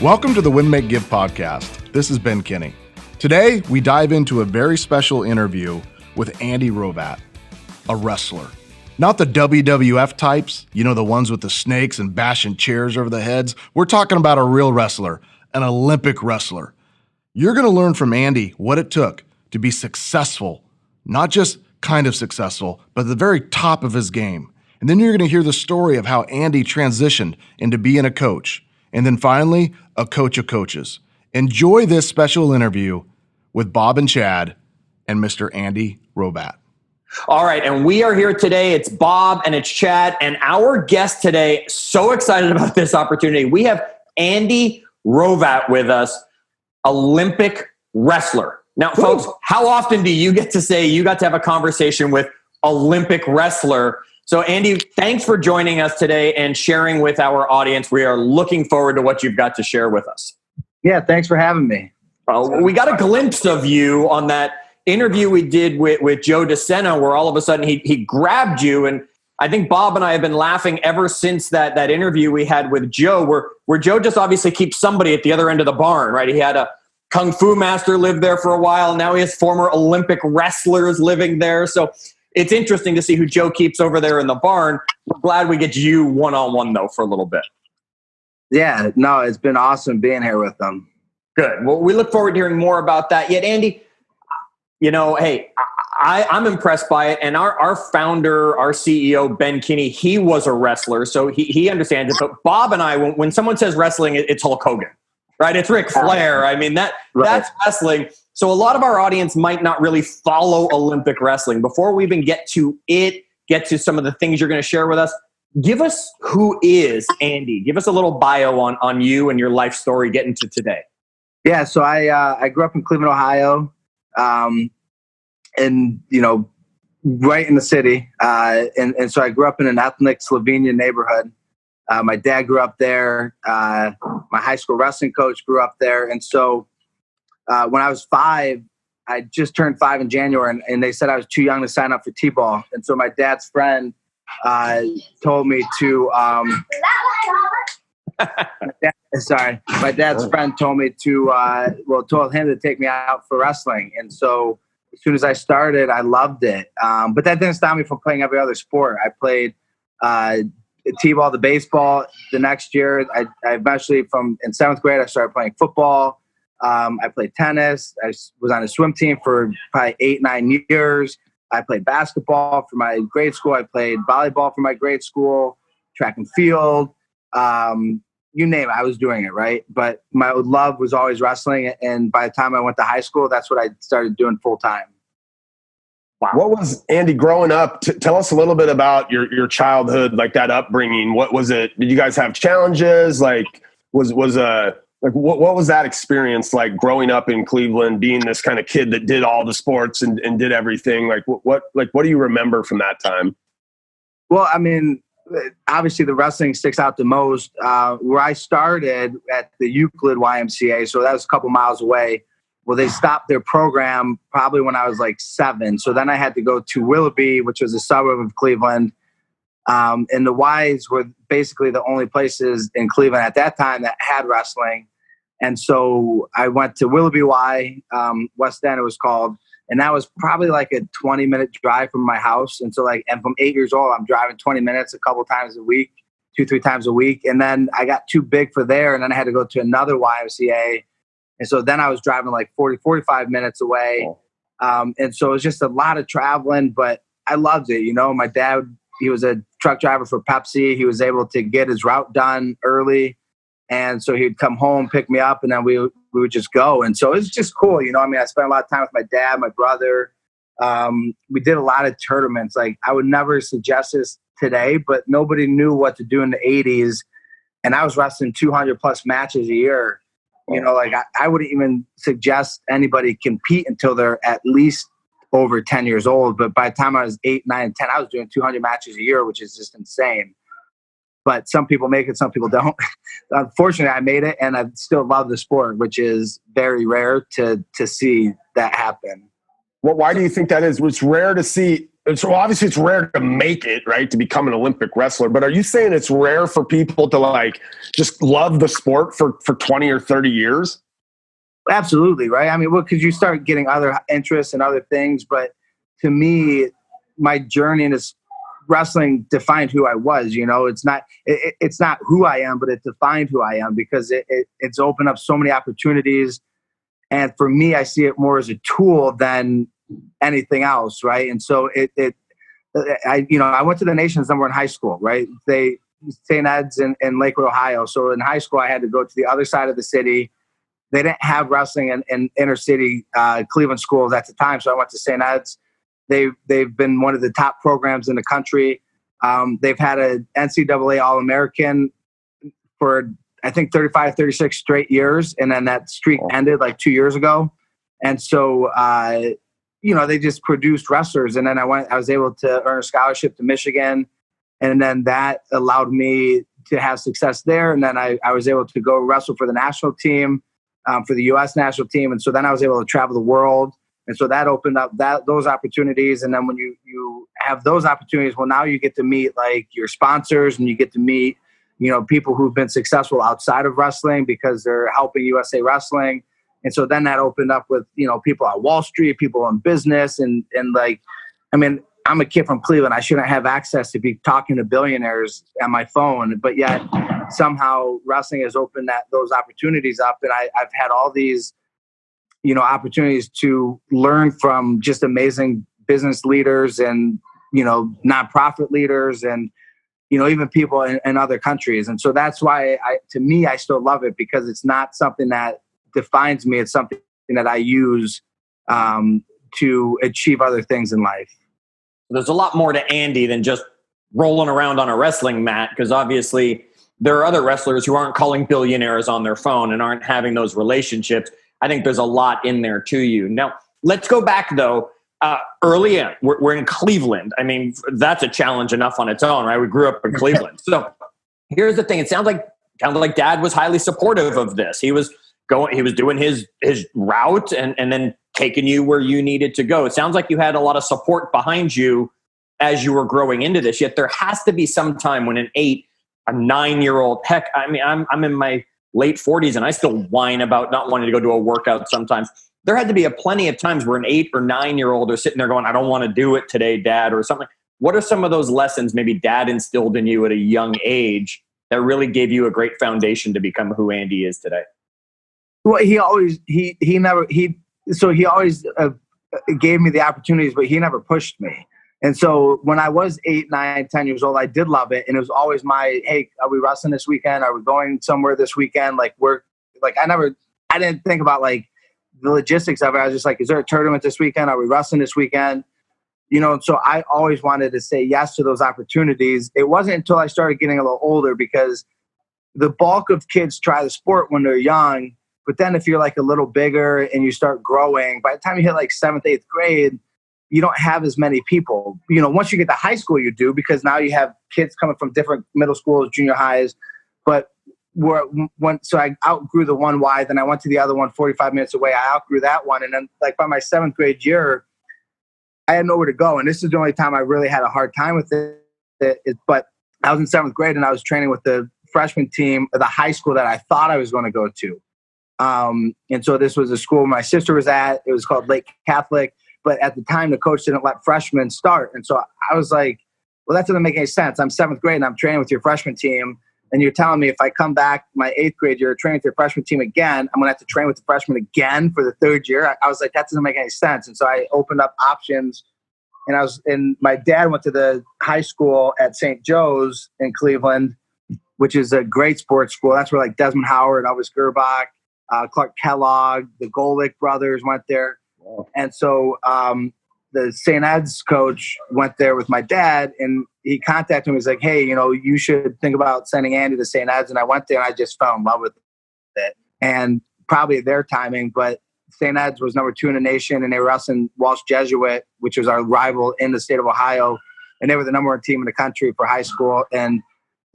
Welcome to the Win, Make, Give podcast. This is Ben Kinney. Today, we dive into a very special interview with Andy Hrovat, a wrestler. Not the WWF types, the ones with the snakes and bashing chairs over the heads. We're talking about a real wrestler, an Olympic wrestler. You're going to learn from Andy what it took to be successful, not just kind of successful, but at the very top of his game. And then you're going to hear the story of how Andy transitioned into being a coach. And then finally, a coach of coaches. Enjoy this special interview with Bob and Chad and Mr. Andy Hrovat. All right, and we are here today. It's Bob and it's Chad, and our guest today, so excited about this opportunity. We have Andy Hrovat with us, Olympic wrestler. Now, folks, how often do you get to say you got to have a conversation with Olympic wrestler? So, Andy, thanks for joining us today and sharing with our audience. We are looking forward to what you've got to share with us. Yeah, thanks for having me. We got a glimpse of you on that interview we did with Joe DeSena, where all of a sudden he grabbed you. And I think Bob and I have been laughing ever since that interview we had with Joe, where Joe just obviously keeps somebody at the other end of the barn, right? He had a Kung Fu master live there for a while. Now he has former Olympic wrestlers living there. So it's interesting to see who Joe keeps over there in the barn. We're glad we get you one-on-one, though, for a little bit. Yeah, no, it's been awesome being here with them. Good. Well, we look forward to hearing more about that. Yet, Andy, hey, I'm impressed by it. And our founder, our CEO, Ben Kinney, he was a wrestler, so he understands it. But Bob and I, when someone says wrestling, it's Hulk Hogan, right? It's Ric Flair. I mean, that's wrestling. So a lot of our audience might not really follow Olympic wrestling. Before we even get to some of the things you're going to share with us, give us who is Andy. Give us a little bio on you and your life story getting to today. Yeah, so I grew up in Cleveland, Ohio, and right in the city. And so I grew up in an ethnic Slovenian neighborhood. My dad grew up there. My high school wrestling coach grew up there. And so when I was 5, I just turned 5 in January, and they said I was too young to sign up for T-ball. And so my dad's friend told me to my dad's friend told me to told him to take me out for wrestling. And so as soon as I started, I loved it. But that didn't stop me from playing every other sport. I played T-ball, the baseball. The next year, I eventually in 7th grade, I started playing football. I played tennis. I was on a swim team for probably 8-9 years. I played basketball for my grade school. I played volleyball for my grade school, track and field. You name it, I was doing it, right? But my love was always wrestling. And by the time I went to high school, that's what I started doing full time. Wow. What was, Andy, growing up, tell us a little bit about your childhood, like that upbringing. What was it? Did you guys have challenges? What was that experience like growing up in Cleveland, being this kind of kid that did all the sports and did everything? What do you remember from that time? Well, I mean, obviously the wrestling sticks out the most. Where I started at the Euclid YMCA, so that was a couple miles away. Well, they stopped their program probably when I was like 7. So then I had to go to Willoughby, which was a suburb of Cleveland. And the Ys were basically the only places in Cleveland at that time that had wrestling. And so I went to Willoughby Y, West End it was called. And that was probably like a 20-minute drive from my house. And so and from 8 years old, I'm driving 20 minutes a couple times a week, 2-3 times a week. And then I got too big for there. And then I had to go to another YMCA. And so then I was driving like 45 minutes away. And so it was just a lot of traveling, but I loved it. My dad, he was a truck driver for Pepsi. He was able to get his route done early. And so he'd come home, pick me up, and then we would just go. And so it was just cool. I spent a lot of time with my dad, my brother. We did a lot of tournaments. Like, I would never suggest this today, but nobody knew what to do in the 80s. And I was wrestling 200 plus matches a year. I wouldn't even suggest anybody compete until they're at least over 10 years old. But by the time I was 8, 9, 10, I was doing 200 matches a year, which is just insane. But some people make it, some people don't. Unfortunately, I made it, and I still love the sport, which is very rare to see that happen. Why do you think that is? It's rare to see. So obviously it's rare to make it, right, to become an Olympic wrestler. But are you saying it's rare for people to like just love the sport for 20 or 30 years? Absolutely, right? I mean, well, because you start getting other interests and other things. But to me, my journey in this wrestling defined who I was. You know, it's not who I am, but it defined who I am because it's opened up so many opportunities. And for me, I see it more as a tool than anything else, right? And so I went to the nations number in high school, right? St. Ed's in Lakewood, Ohio. So in high school, I had to go to the other side of the city. They didn't have wrestling in inner city Cleveland schools at the time, so I went to St. Ed's. They've been one of the top programs in the country. They've had an NCAA All-American for, I think, 35, 36 straight years, and then that streak ended like 2 years ago. And so, they just produced wrestlers, and then I was able to earn a scholarship to Michigan, and then that allowed me to have success there. And then I was able to go wrestle for the national team, for the U.S. national team. And so then I was able to travel the world. And so that opened up those opportunities. And then when you have those opportunities, well, now you get to meet like your sponsors, and you get to meet, people who've been successful outside of wrestling because they're helping USA Wrestling. And so then that opened up with, people at Wall Street, people in business. And like, I mean, I'm a kid from Cleveland. I shouldn't have access to be talking to billionaires on my phone, but yet somehow wrestling has opened those opportunities up. And I've had all these, opportunities to learn from just amazing business leaders and, nonprofit leaders and, even people in other countries. And so that's why to me, I still love it because it's not something that defines me. It's something that I use to achieve other things in life. There's a lot more to Andy than just rolling around on a wrestling mat, because obviously there are other wrestlers who aren't calling billionaires on their phone and aren't having those relationships. I think there's a lot in there to you. Now, let's go back, though. Early in, we're in Cleveland. I mean, that's a challenge enough on its own, right? We grew up in Cleveland. So here's the thing. It sounds like Dad was highly supportive of this. He was doing his route and then taking you where you needed to go. It sounds like you had a lot of support behind you as you were growing into this. Yet there has to be some time when a 9-year-old, heck, I mean, I'm in my late 40s and I still whine about not wanting to go do a workout sometimes. There had to be plenty of times where an 8 or 9-year-old are sitting there going, I don't want to do it today, Dad, or something. What are some of those lessons maybe Dad instilled in you at a young age that really gave you a great foundation to become who Andy is today? Well, he always gave me the opportunities, but he never pushed me. And so when I was 8, 9, 10 years old, I did love it. And it was always hey, are we wrestling this weekend? Are we going somewhere this weekend? I didn't think about like the logistics of it. I was just like, is there a tournament this weekend? Are we wrestling this weekend? And so I always wanted to say yes to those opportunities. It wasn't until I started getting a little older, because the bulk of kids try the sport when they're young. But then if you're like a little bigger and you start growing, by the time you hit like 7th, 8th grade, you don't have as many people. Once you get to high school, you do, because now you have kids coming from different middle schools, junior highs. But so I outgrew the one Y, then I went to the other one 45 minutes away. I outgrew that one. And then like by my 7th grade year, I had nowhere to go. And this is the only time I really had a hard time with it. But I was in 7th grade and I was training with the freshman team of the high school that I thought I was going to go to. And so this was a school my sister was at. It was called Lake Catholic. But at the time, the coach didn't let freshmen start. And so I was like, well, that doesn't make any sense. I'm 7th grade and I'm training with your freshman team. And you're telling me if I come back my 8th grade year, training with your freshman team again, I'm going to have to train with the freshmen again for the 3rd year. I was like, that doesn't make any sense. And so I opened up options. And my dad went to the high school at St. Joe's in Cleveland, which is a great sports school. That's where like Desmond Howard, Elvis Gerbach, Clark Kellogg, the Golick brothers went there. Wow. And so the St. Ed's coach went there with my dad, and he contacted me. He was like, hey, you should think about sending Andy to St. Ed's. And I went there and I just fell in love with it. And probably their timing, but St. Ed's was number 2 in the nation, and they were wrestling Walsh Jesuit, which was our rival in the state of Ohio. And they were the number 1 team in the country for high school. And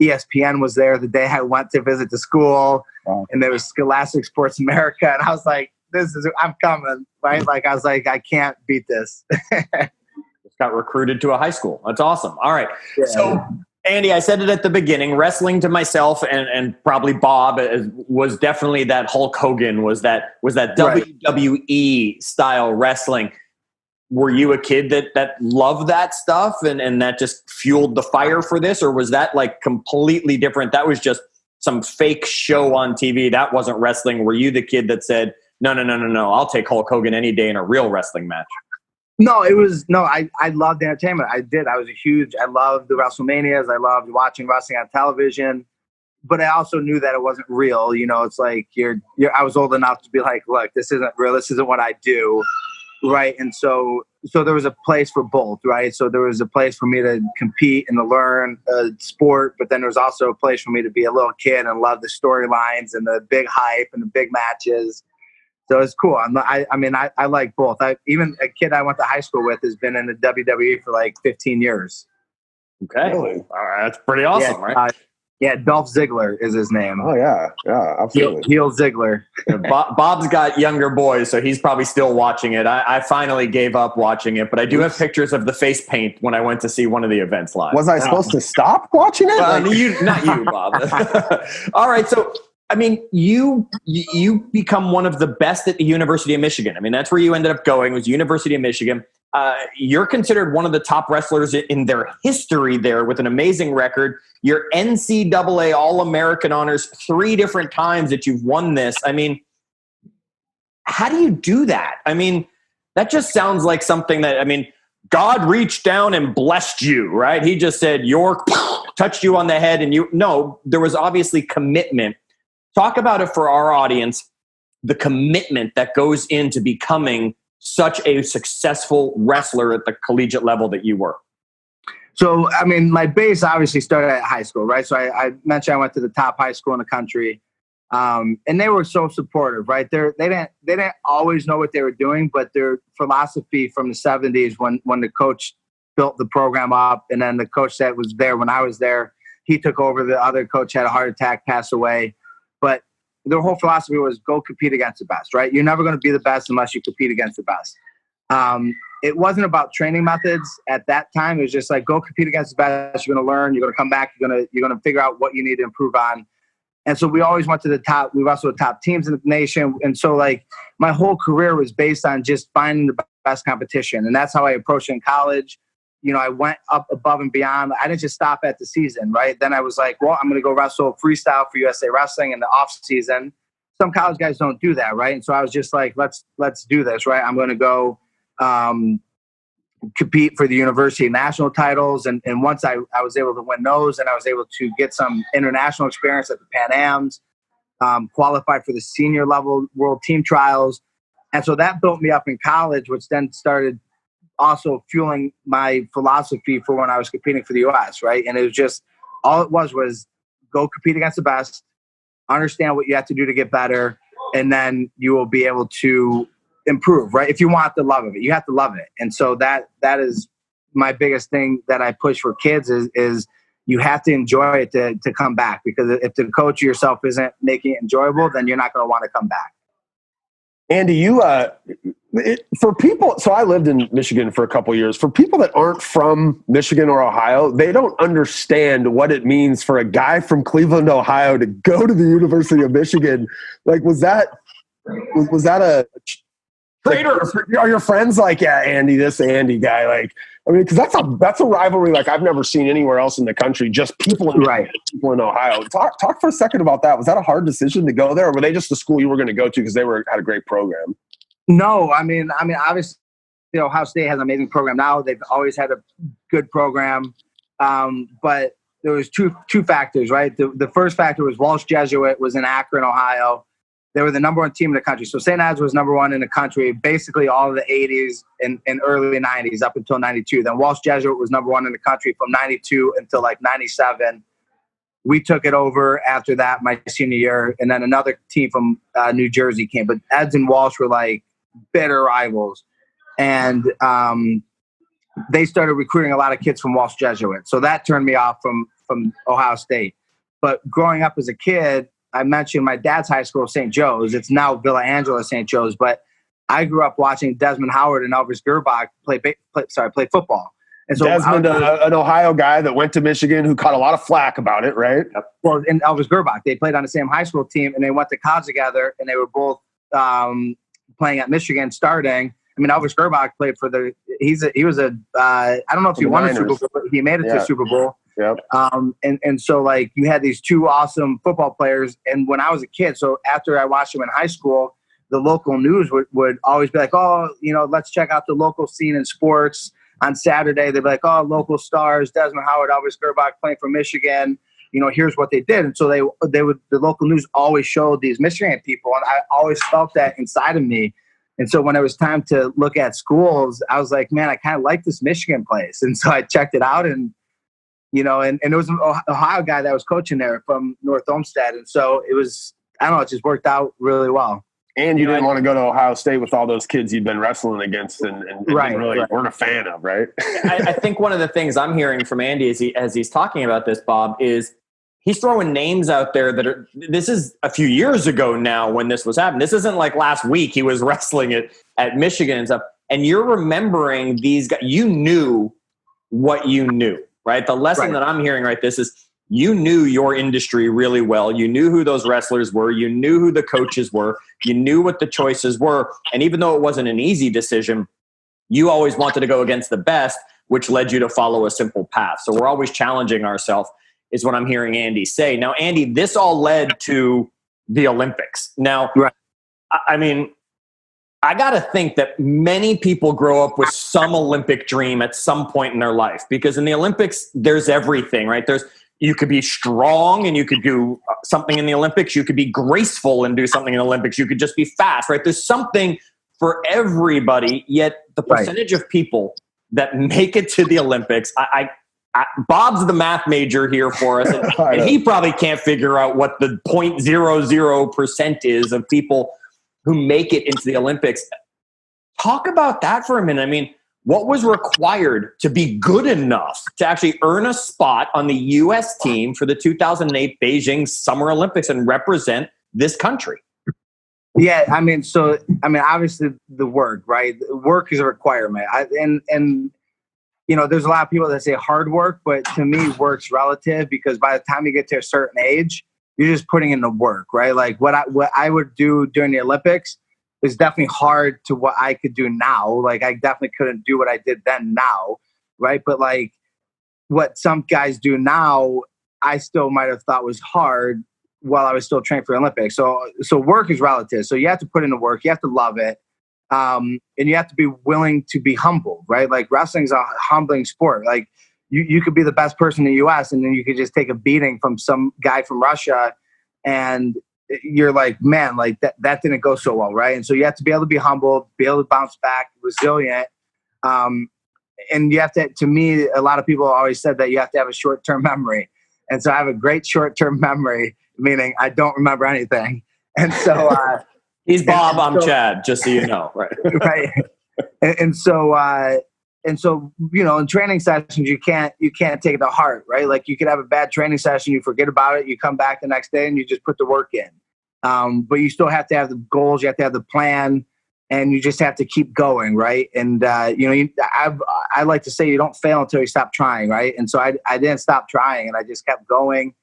ESPN was there the day I went to visit the school. Wow. And there was Scholastic Sports America. And I was like, I'm coming, right? Like, I was like, I can't beat this. Just got recruited to a high school. That's awesome. All right. Yeah. So, Andy, I said it at the beginning, wrestling to myself and probably Bob was definitely that Hulk Hogan was that WWE style wrestling. Were you a kid that loved that stuff and that just fueled the fire for this? Or was that like completely different? That was just some fake show on TV. That wasn't wrestling. Were you the kid that said, no, I'll take Hulk Hogan any day in a real wrestling match? No, I loved the entertainment. I loved the WrestleManias. I loved watching wrestling on television, but I also knew that it wasn't real. You know, it's like I was old enough to be like, look, this isn't real. This isn't what I do. Right. And so there was a place for both. Right. So there was a place for me to compete and to learn sport, but then there was also a place for me to be a little kid and love the storylines and the big hype and the big matches. So it's cool. I like both. Even a kid I went to high school with has been in the WWE for like 15 years. Okay. Really? All right. That's pretty awesome, right? Yeah, Dolph Ziggler is his name. Oh, yeah. Yeah, absolutely. Heel Ziggler. Bob's got younger boys, so he's probably still watching it. I finally gave up watching it, but I do have pictures of the face paint when I went to see one of the events live. Was I supposed to stop watching it? Not you, Bob. All right, so I mean, you become one of the best at the University of Michigan. I mean, that's where you ended up going, was University of Michigan. You're considered one of the top wrestlers in their history there with an amazing record. You're NCAA All-American honors 3 different times that you've won this. I mean, how do you do that? I mean, that just sounds like something that, I mean, God reached down and blessed you, right? He just said, York, touched you on the head, and there was obviously commitment. Talk about it for our audience, the commitment that goes into becoming such a successful wrestler at the collegiate level that you were. So, I mean, my base obviously started at high school, right? So I mentioned I went to the top high school in the country, and they were so supportive, right? They didn't always know what they were doing, but their philosophy from the 70s when the coach built the program up, and then the coach that was there when I was there, he took over. The other coach had a heart attack, passed away. But their whole philosophy was go compete against the best, right? You're never going to be the best unless you compete against the best. It wasn't about training methods at that time. It was just like, go compete against the best. You're going to learn. You're going to come back. You're going to figure out what you need to improve on. And so we always went to the top. We were also the top teams in the nation. And so like my whole career was based on just finding the best competition. And that's how I approached it in college. You know, I went up above and beyond. I didn't just stop at the season, right? Then I was like, well, I'm going to go wrestle freestyle for USA Wrestling in the off season. Some college guys don't do that, right? And so I was just like, let's do this, right? I'm going to go compete for the university national titles. And once I was able to win those, and I was able to get some international experience at the Pan Ams, qualify for the senior level world team trials. And so that built me up in college, which then started also fueling my philosophy for when I was competing for the U.S., right? And it was just, all it was go compete against the best, understand what you have to do to get better, and then you will be able to improve, right? If you want the love of it, you have to love it. And so that is my biggest thing that I push for kids is you have to enjoy it to come back, because if the coach yourself isn't making it enjoyable, then you're not going to want to come back. Andy, for people, so I lived in Michigan for a couple of years. For people that aren't from Michigan or Ohio, they don't understand what it means for a guy from Cleveland, Ohio to go to the University of Michigan. Like, was that a traitor? Are your friends like, yeah, Andy, this Andy guy? Like, I mean, because that's a rivalry like I've never seen anywhere else in the country. Just people in Ohio. Talk for a second about that. Was that a hard decision to go there, or were they just the school you were going to go to because they had a great program? No, I mean, obviously, Ohio State has an amazing program now. They've always had a good program, but there was two factors, right? The first factor was Walsh Jesuit was in Akron, Ohio. They were the number 1 team in the country. So St. Ed's was number 1 in the country, basically all of the 80s and early 90s up until 92. Then Walsh Jesuit was number 1 in the country from 92 until like 97. We took it over after that, my senior year. And then another team from New Jersey came. But Eds and Walsh were like bitter rivals. And they started recruiting a lot of kids from Walsh Jesuit. So that turned me off from Ohio State. But growing up as a kid, I mentioned my dad's high school, St. Joe's. It's now Villa Angela St. Joe's, but I grew up watching Desmond Howard and Elvis Gerbach play football. And so Desmond, an Ohio guy that went to Michigan who caught a lot of flack about it, right? Well, and Elvis Gerbach, they played on the same high school team, and they went to college together, and they were both playing at Michigan starting. I mean, Elvis Gerbach played for he was a I don't know if he won a Super Bowl, but he made it to a Super Bowl. Yep. And so like you had these two awesome football players. And when I was a kid, so after I watched them in high school, the local news would always be like, oh, let's check out the local scene in sports. On Saturday, they'd be like, oh, local stars, Desmond Howard, Elvis Gerbach playing for Michigan. Here's what they did. And so the local news always showed these Michigan people. And I always felt that inside of me. And so when it was time to look at schools, I was like, man, I kind of like this Michigan place. And so I checked it out and it was an Ohio guy that was coaching there from North Olmsted. And so it was, I don't know, it just worked out really well. And you didn't want to go to Ohio State with all those kids you'd been wrestling against and really weren't a fan of, right? I think one of the things I'm hearing from Andy as he's talking about this, Bob, is he's throwing names out there this is a few years ago now when this was happening. This isn't like last week he was wrestling at Michigan and stuff. And you're remembering these guys. You knew what you knew, right? The lesson that I'm hearing this is you knew your industry really well. You knew who those wrestlers were. You knew who the coaches were. You knew what the choices were. And even though it wasn't an easy decision, you always wanted to go against the best, which led you to follow a simple path. So we're always challenging ourselves is what I'm hearing Andy say. Now, Andy, this all led to the Olympics. Now, I mean, I got to think that many people grow up with some Olympic dream at some point in their life, because in the Olympics, there's everything, right? You could be strong and you could do something in the Olympics. You could be graceful and do something in the Olympics. You could just be fast, right? There's something for everybody, yet the percentage of people that make it to the Olympics, Bob's the math major here for us, and he probably can't figure out what the 0.00% is of people who make it into the Olympics. Talk about that for a minute. I mean, what was required to be good enough to actually earn a spot on the U.S. team for the 2008 Beijing Summer Olympics and represent this country? Yeah, obviously the work, right? Work is a requirement. There's a lot of people that say hard work, but to me, work's relative, because by the time you get to a certain age, you're just putting in the work, right? Like what I would do during the Olympics is definitely hard to what I could do now. Like I definitely couldn't do what I did then now, right? But like what some guys do now, I still might have thought was hard while I was still training for the Olympics. So work is relative. So you have to put in the work. You have to love it. And you have to be willing to be humbled, right? Like wrestling's a humbling sport. Like you could be the best person in the US and then you could just take a beating from some guy from Russia and you're like, man, like that didn't go so well, right? And so you have to be able to be humbled, be able to bounce back, resilient. And you have to me, a lot of people always said that you have to have a short-term memory. And so I have a great short-term memory, meaning I don't remember anything. And so he's Bob, I'm Chad, just so you know, right? Right. And so in training sessions, you can't take it to heart, right? Like you could have a bad training session, you forget about it, you come back the next day and you just put the work in. But you still have to have the goals, you have to have the plan, and you just have to keep going, right? And I like to say you don't fail until you stop trying, right? And so I didn't stop trying, and I just kept going,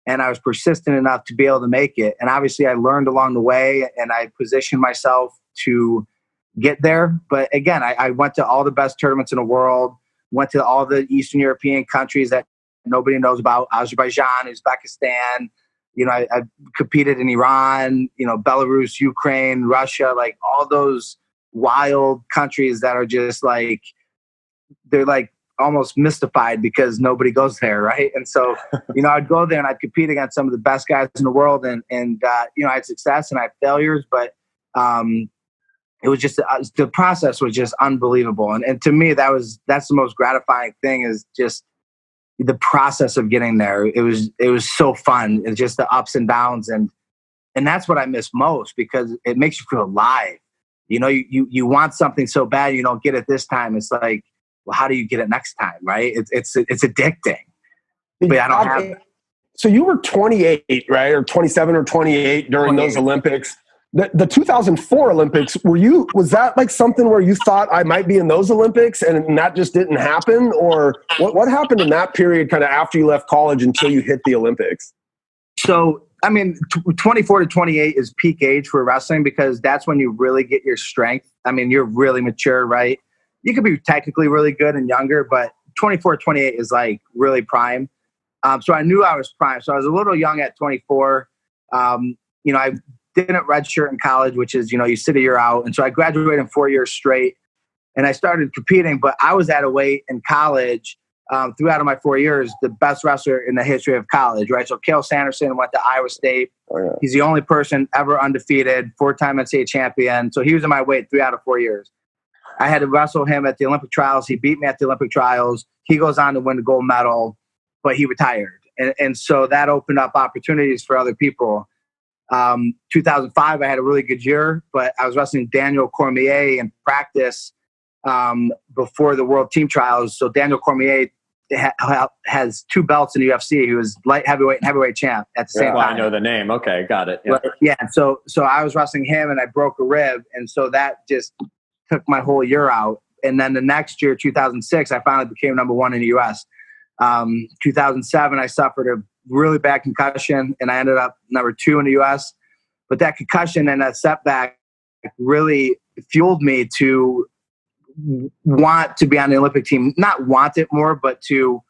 and I was persistent enough to be able to make it. And obviously, I learned along the way, and I positioned myself to get there. But again, I went to all the best tournaments in the world, went to all the Eastern European countries that nobody knows about, Azerbaijan, Uzbekistan. I competed in Iran, Belarus, Ukraine, Russia, like all those wild countries that are just like, they're like almost mystified because nobody goes there, right? And so, I'd go there and I'd compete against some of the best guys in the world, and I had success and I had failures, but it was just the process was just unbelievable, and to me that's the most gratifying thing, is just the process of getting there. It was so fun. It's just the ups and downs, and that's what I miss most, because it makes you feel alive. You want something so bad, you don't get it this time. It's like, well, how do you get it next time, right? It's addicting. But I don't have it. So you were 28, right? Or 27 or 28 during 28. Those Olympics. The 2004 Olympics, was that like something where you thought I might be in those Olympics and that just didn't happen? Or what happened in that period kind of after you left college until you hit the Olympics? So, I mean, 24 to 28 is peak age for wrestling because that's when you really get your strength. I mean, you're really mature, right? You could be technically really good and younger, but 24 to 28 is like really prime. So I knew I was prime. So I was a little young at 24. I didn't redshirt in college, which is, you sit a year out. And so I graduated in 4 years straight and I started competing, but I was at a weight in college throughout my 4 years, the best wrestler in the history of college, right? So Cael Sanderson went to Iowa State. Oh, yeah. He's the only person ever undefeated, 4-time NCAA champion. So he was in my weight 3 out of 4 years. I had to wrestle him at the Olympic trials. He beat me at the Olympic trials. He goes on to win the gold medal, but he retired. And so that opened up opportunities for other people. 2005, I had a really good year, but I was wrestling Daniel Cormier in practice before the World Team Trials. So Daniel Cormier has 2 belts in the UFC. He was light heavyweight and heavyweight champ at the same time. I know the name. Okay, got it. Yeah. So I was wrestling him and I broke a rib, and so that just took my whole year out. And then the next year, 2006, I finally became number 1 in the U.S. 2007, I suffered a really bad concussion, and I ended up number 2 in the U.S. But that concussion and that setback really fueled me to want to be on the Olympic team. Not want it more, but to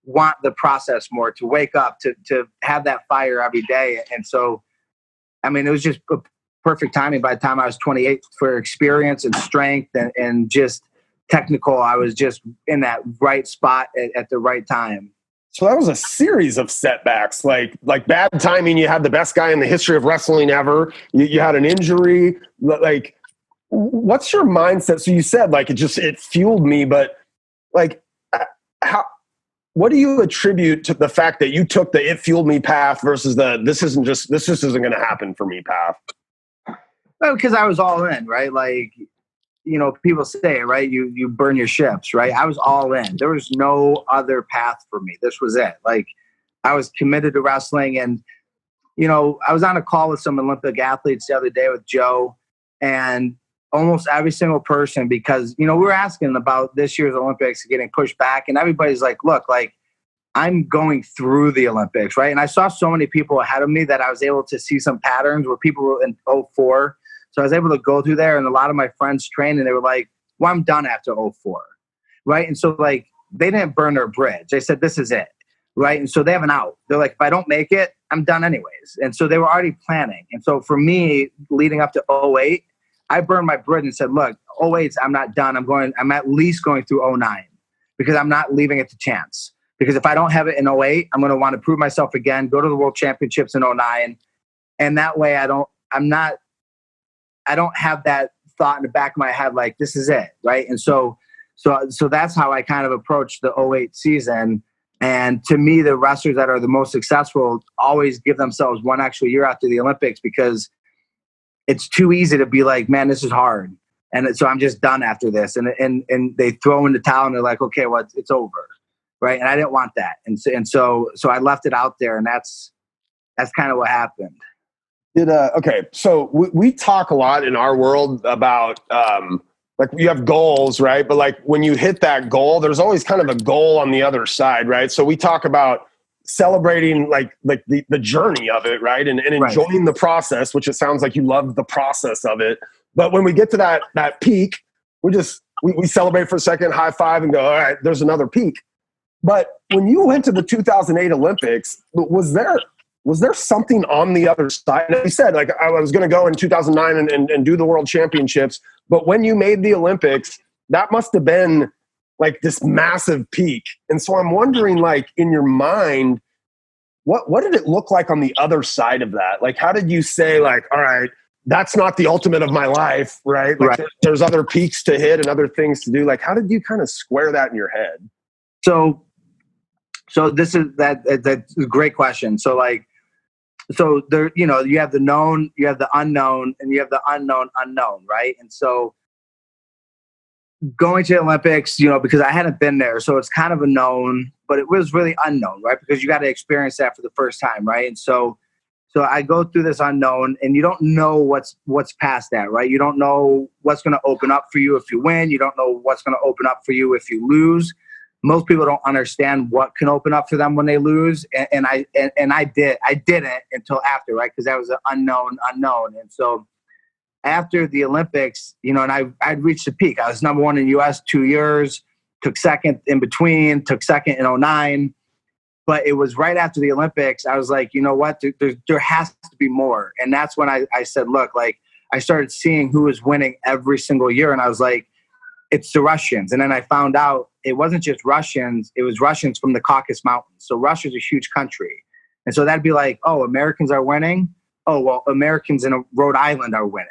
want the process more, to wake up, to have that fire every day. And so, I mean, it was just perfect timing by the time I was 28 for experience and strength and just technical. I was just in that right spot at the right time. So that was a series of setbacks, like bad timing. You had the best guy in the history of wrestling ever. You had an injury. Like, what's your mindset? So you said like it fueled me, but like what do you attribute to the fact that you took the it fueled me path versus this just isn't going to happen for me path? Well, because I was all in, right? Like, people say, right, you burn your ships, right? I was all in. There was no other path for me. This was it. Like, I was committed to wrestling. And, I was on a call with some Olympic athletes the other day with Joe, and almost every single person, because, we were asking about this year's Olympics getting pushed back, and everybody's like, look, like, I'm going through the Olympics, right? And I saw so many people ahead of me that I was able to see some patterns where people were in 04. So I was able to go through there, and a lot of my friends trained, and they were like, well, I'm done after 04, right? And so, like, they didn't burn their bridge. They said, this is it, right? And so they have an out. They're like, if I don't make it, I'm done anyways. And so they were already planning. And so for me, leading up to 08, I burned my bridge and said, look, 08, I'm not done. I'm at least going through 09 because I'm not leaving it to chance. Because if I don't have it in 08, I'm going to want to prove myself again, go to the World Championships in 09. And that way I don't have that thought in the back of my head, like, this is it. Right. And so that's how I kind of approached the 08 season. And to me, the wrestlers that are the most successful always give themselves one extra year after the Olympics, because it's too easy to be like, man, this is hard. And so I'm just done after this. And they throw in the towel and they're like, okay, well, it's over. Right. And I didn't want that. And so I left it out there, and that's kind of what happened. Okay, so we talk a lot in our world about like you have goals, right? But like when you hit that goal, there's always kind of a goal on the other side, right? So we talk about celebrating like the journey of it, right? And enjoying the process, which it sounds like you love the process of it. But when we get to that peak, we celebrate for a second, high five, and go, all right, there's another peak. But when you went to the 2008 Olympics, was there something on the other side? And you said, like, I was going to go in 2009 and do the World Championships. But when you made the Olympics, that must have been like this massive peak. And so I'm wondering, like, in your mind, what did it look like on the other side of that? Like, how did you say, like, all right, that's not the ultimate of my life, right? Like, right. There's other peaks to hit and other things to do. Like, how did you kind of square that in your head? So that's a great question. So there, you have the known, you have the unknown, and you have the unknown, right? And so going to the Olympics, because I hadn't been there, so it's kind of a known, but it was really unknown, right? Because you got to experience that for the first time, right? And so I go through this unknown, and you don't know what's past that, right? You don't know what's going to open up for you if you win. You don't know what's going to open up for you if you lose. Most people don't understand what can open up for them when they lose, and I didn't until after, right? Because that was an unknown, and so after the Olympics, and I'd reached the peak. I was number one in the U.S. 2 years, took second in between, took second in 2009. But it was right after the Olympics. I was like, you know what? There has to be more. And that's when I said, look, like I started seeing who was winning every single year. And I was like, it's the Russians. And then I found out it wasn't just Russians. It was Russians from the Caucasus Mountains. So Russia's a huge country. And so that'd be like, oh, Americans are winning. Oh, well, Americans in Rhode Island are winning,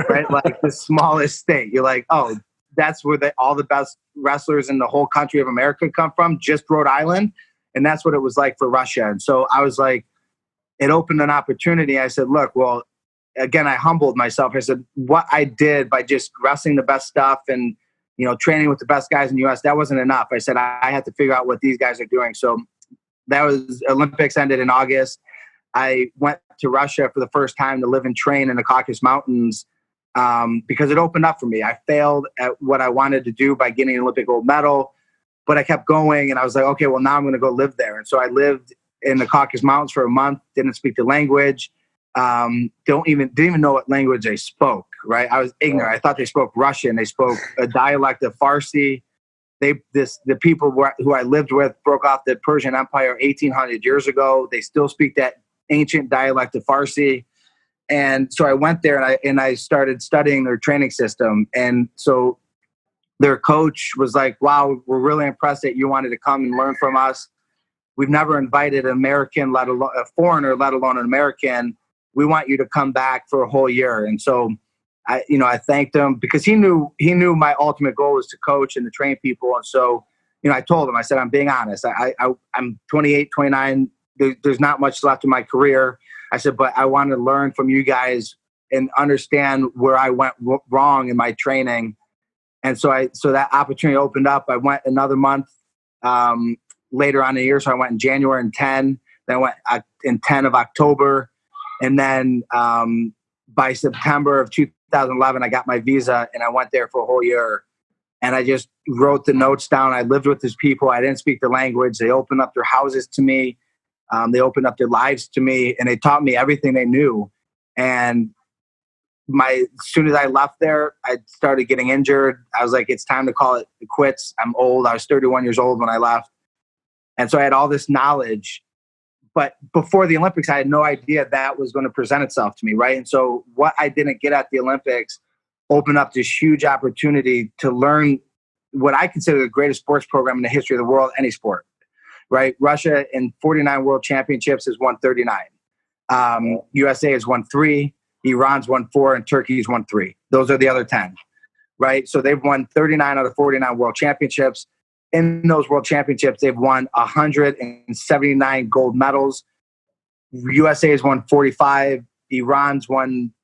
right? Like the smallest state. You're like, oh, that's where all the best wrestlers in the whole country of America come from, just Rhode Island. And that's what it was like for Russia. And so I was like, it opened an opportunity. I said, look, well, again, I humbled myself. I said, what I did by just wrestling the best stuff and, training with the best guys in the U.S., that wasn't enough. I said, I had to figure out what these guys are doing. So that was Olympics ended in August. I went to Russia for the first time to live and train in the Caucasus Mountains because it opened up for me. I failed at what I wanted to do by getting an Olympic gold medal. But I kept going, and I was like, okay, well, now I'm going to go live there. And so I lived in the Caucasus Mountains for a month, didn't speak the language, didn't even know what language they spoke, right? I was ignorant. I thought they spoke Russian. They spoke a dialect of Farsi. The people who I lived with broke off the Persian Empire 1,800 years ago. They still speak that ancient dialect of Farsi. And so I went there, and I started studying their training system. And so their coach was like, wow, we're really impressed that you wanted to come and learn from us. We've never invited an American, let alone a foreigner, let alone an American. We want you to come back for a whole year. And so I thanked him because he knew my ultimate goal was to coach and to train people. And so, I told him, I said, I'm being honest. I'm 28, 29. There's not much left in my career. I said, but I want to learn from you guys and understand where I went wrong in my training. And so that opportunity opened up. I went another month later on in the year. So I went in January in 10. Then I went in 10 of October. And then by September of 2011, I got my visa and I went there for a whole year. And I just wrote the notes down. I lived with these people. I didn't speak the language. They opened up their houses to me. They opened up their lives to me. And they taught me everything they knew. And as soon as I left there, I started getting injured. I was like, it's time to call it quits. I'm old. I was 31 years old when I left. And so I had all this knowledge. But before the Olympics, I had no idea that was going to present itself to me, right? And so what I didn't get at the Olympics opened up this huge opportunity to learn what I consider the greatest sports program in the history of the world, any sport, right? Russia in 49 world championships has won 39. USA has won 3. Iran's won 4 and Turkey's won 3. Those are the other 10, right? So they've won 39 out of 49 world championships. In those world championships, they've won 179 gold medals. USA has won 45. Iran's won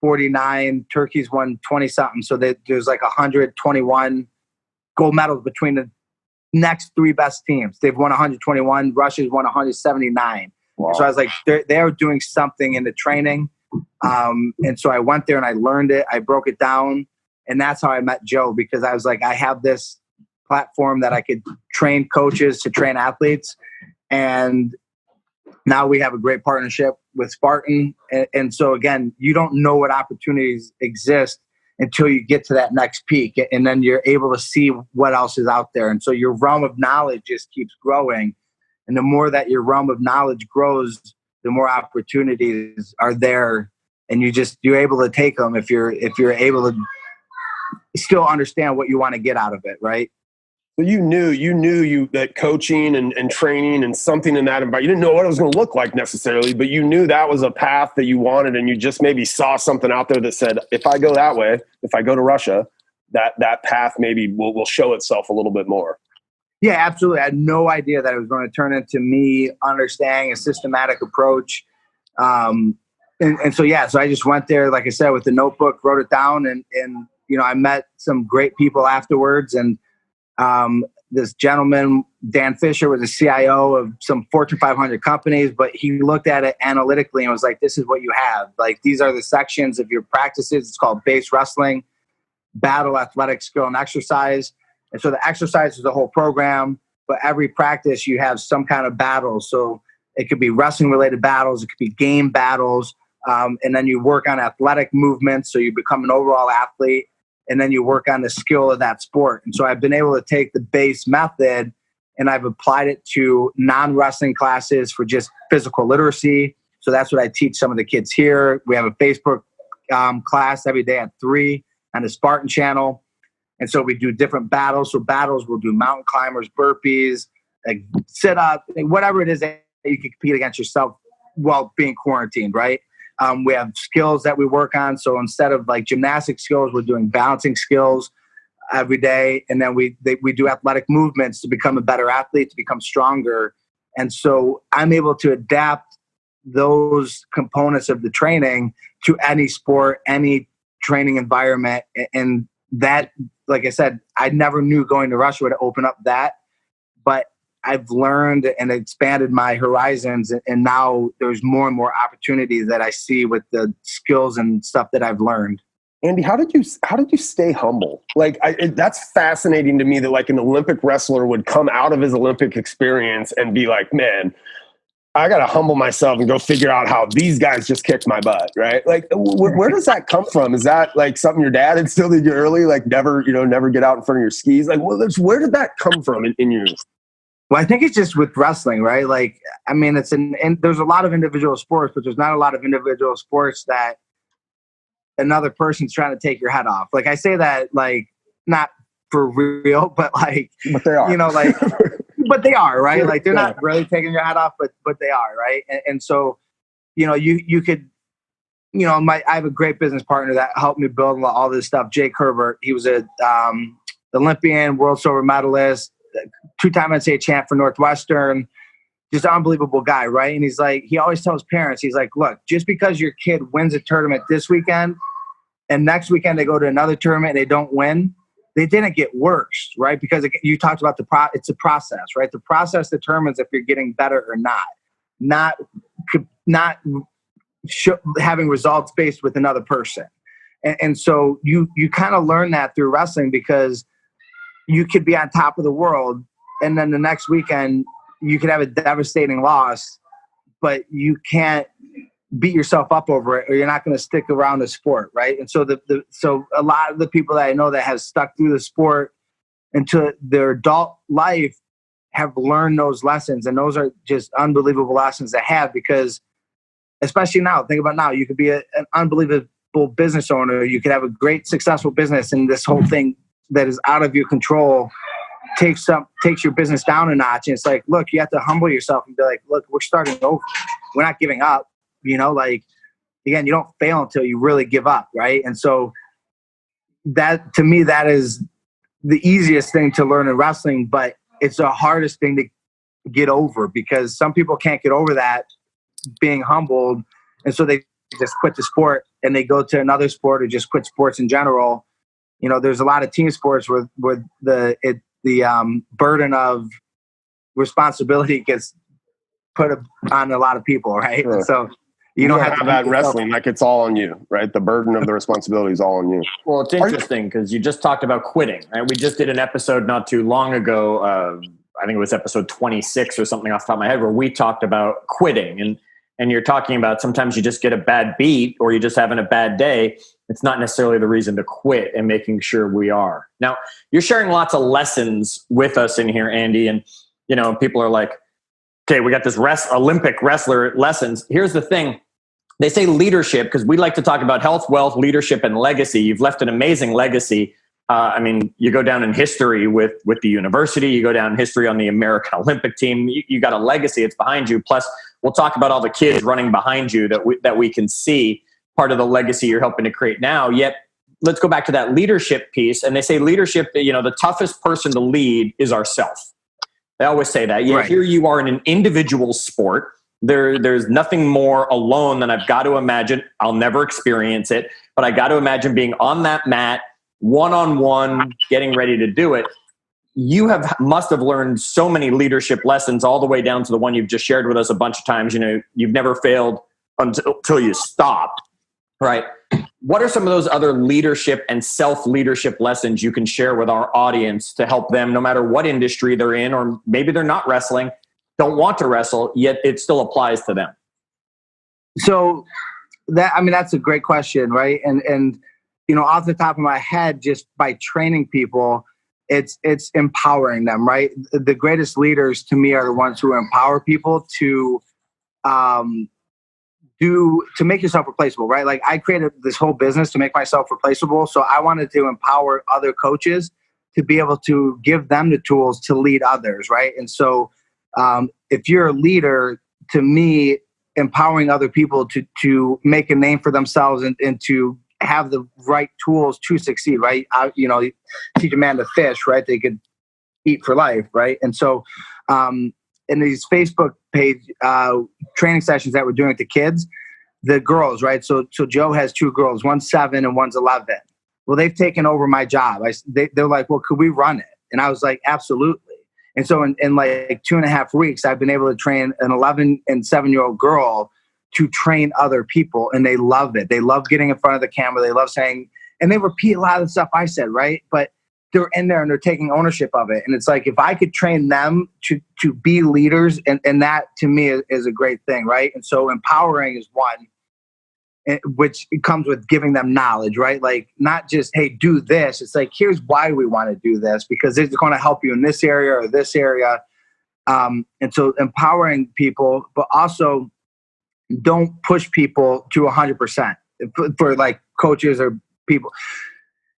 49. Turkey's won 20-something. So there's like 121 gold medals between the next 3 best teams. They've won 121. Russia's won 179. Wow. So I was like, they're doing something in the training. And so I went there and I learned it. I broke it down. And that's how I met Joe, because I was like, I have this platform that I could train coaches to train athletes. And now we have a great partnership with Spartan. And so again, you don't know what opportunities exist until you get to that next peak. And then you're able to see what else is out there. And so your realm of knowledge just keeps growing. And the more that your realm of knowledge grows, the more opportunities are there. And you're able to take them if you're able to still understand what you want to get out of it, right? So you knew that coaching and training and something in that environment, you didn't know what it was going to look like necessarily, but you knew that was a path that you wanted, and you just maybe saw something out there that said, if I go that way, if I go to Russia, that path maybe will show itself a little bit more. Yeah, absolutely. I had no idea that it was going to turn into me understanding a systematic approach. So I just went there, like I said, with the notebook, wrote it down, and I met some great people afterwards. And this gentleman, Dan Fisher, was the CIO of some Fortune 500 companies, but he looked at it analytically and was like, this is what you have. Like, these are the sections of your practices. It's called B.A.S.E wrestling, battle, athletic, skill, and exercise. And so the exercise is the whole program, but every practice you have some kind of battle. So it could be wrestling related battles. It could be game battles. And then you work on athletic movements. So you become an overall athlete. And then you work on the skill of that sport. And so I've been able to take the B.A.S.E method and I've applied it to non-wrestling classes for just physical literacy. So that's what I teach some of the kids here. We have a Facebook class every day at 3 on the Spartan channel. And so we do different battles. So battles, we'll do mountain climbers, burpees, like sit-up, whatever it is that you can compete against yourself while being quarantined, right? We have skills that we work on. So instead of like gymnastic skills, we're doing balancing skills every day. And then we do athletic movements to become a better athlete, to become stronger. And so I'm able to adapt those components of the training to any sport, any training environment. And that, like I said, I never knew going to Russia would open up that, but I've learned and expanded my horizons, and now there's more and more opportunities that I see with the skills and stuff that I've learned. Andy, how did you stay humble? Like, that's fascinating to me that like an Olympic wrestler would come out of his Olympic experience and be like, man, I got to humble myself and go figure out how these guys just kicked my butt, right? Like, where does that come from? Is that like something your dad instilled in you early? Like never get out in front of your skis? Like, where did that come from in you? Well, I think it's just with wrestling, right? Like, I mean, and there's a lot of individual sports, but there's not a lot of individual sports that another person's trying to take your head off. Like, I say that, like, not for real, but like, but they are, like, but they are, right? Like, they're not really taking your head off, but they are, right? And so, you could, I have a great business partner that helped me build all this stuff. Jake Herbert, he was a Olympian, world silver medalist, 2-time NCAA champ for Northwestern, just an unbelievable guy, right? And he's like, he always tells parents, he's like, look, just because your kid wins a tournament this weekend and next weekend they go to another tournament and they don't win, they didn't get worse, right? Because you talked about it's a process, right? The process determines if you're getting better or not having results based with another person. And so you kind of learn that through wrestling, because you could be on top of the world and then the next weekend you could have a devastating loss, but you can't beat yourself up over it, or you're not going to stick around the sport, right? And so so a lot of the people that I know that have stuck through the sport into their adult life have learned those lessons, and those are just unbelievable lessons to have, because especially now, think about now, you could be an unbelievable business owner, you could have a great successful business, and this whole thing that is out of your control takes your business down a notch. And it's like, look, you have to humble yourself and be like, look, we're starting over. We're not giving up. Like, again, you don't fail until you really give up, right? And so that, to me, that is the easiest thing to learn in wrestling, but it's the hardest thing to get over, because some people can't get over that, being humbled, and so they just quit the sport and they go to another sport or just quit sports in general. There's a lot of team sports where the burden of responsibility gets put on a lot of people, right? Sure. And so you don't have that in wrestling, like it's all on you, right? The burden of the responsibility is all on you. Well, it's interesting because you just talked about quitting, right? We just did an episode not too long ago. I think it was episode 26 or something off the top of my head, where we talked about quitting. And you're talking about sometimes you just get a bad beat or you're just having a bad day. It's not necessarily the reason to quit, and making sure we are. Now, you're sharing lots of lessons with us in here, Andy. And, people are like, okay, we got this Olympic wrestler lessons. Here's the thing. They say leadership, because we like to talk about health, wealth, leadership, and legacy. You've left an amazing legacy. You go down in history with the university. You go down in history on the American Olympic team. You got a legacy. It's behind you. Plus, we'll talk about all the kids running behind you that we can see, part of the legacy you're helping to create now. Yet, let's go back to that leadership piece. And they say leadership, the toughest person to lead is ourself. They always say that. Yet right. Here you are in an individual sport. There's nothing more alone than I've got to imagine. I'll never experience it, but I got to imagine being on that mat one-on-one, getting ready to do it. You must have learned so many leadership lessons, all the way down to the one you've just shared with us a bunch of times. You've never failed until you stop, right? What are some of those other leadership and self-leadership lessons you can share with our audience to help them, no matter what industry they're in, or maybe they're not wrestling, don't want to wrestle, yet it still applies to them? So that's a great question, right? And off the top of my head, just by training people, it's empowering them, right? The greatest leaders to me are the ones who empower people to make yourself replaceable, right? Like, I created this whole business to make myself replaceable. So I wanted to empower other coaches to be able to give them the tools to lead others, right? And so if you're a leader, to me, empowering other people to make a name for themselves and to have the right tools to succeed, right? Teach a man to fish, right? They could eat for life, right? And so in these Facebook page training sessions that we're doing with the kids, the girls, right? So Joe has 2 girls, one's 7 and one's 11. Well, they've taken over my job. They're like, well, could we run it? And I was like, absolutely. And so in like 2.5 weeks, I've been able to train an 11 and 7-year-old girl to train other people. And they love it. They love getting in front of the camera. They love saying, and they repeat a lot of the stuff I said, right? But they're in there and they're taking ownership of it. And it's like, if I could train them to be leaders, and that to me is a great thing, right? And so empowering is one, which comes with giving them knowledge, right? Like, not just, hey, do this. It's like, here's why we want to do this, because it's going to help you in this area or this area. And so empowering people, but also don't push people to 100% for like coaches or people.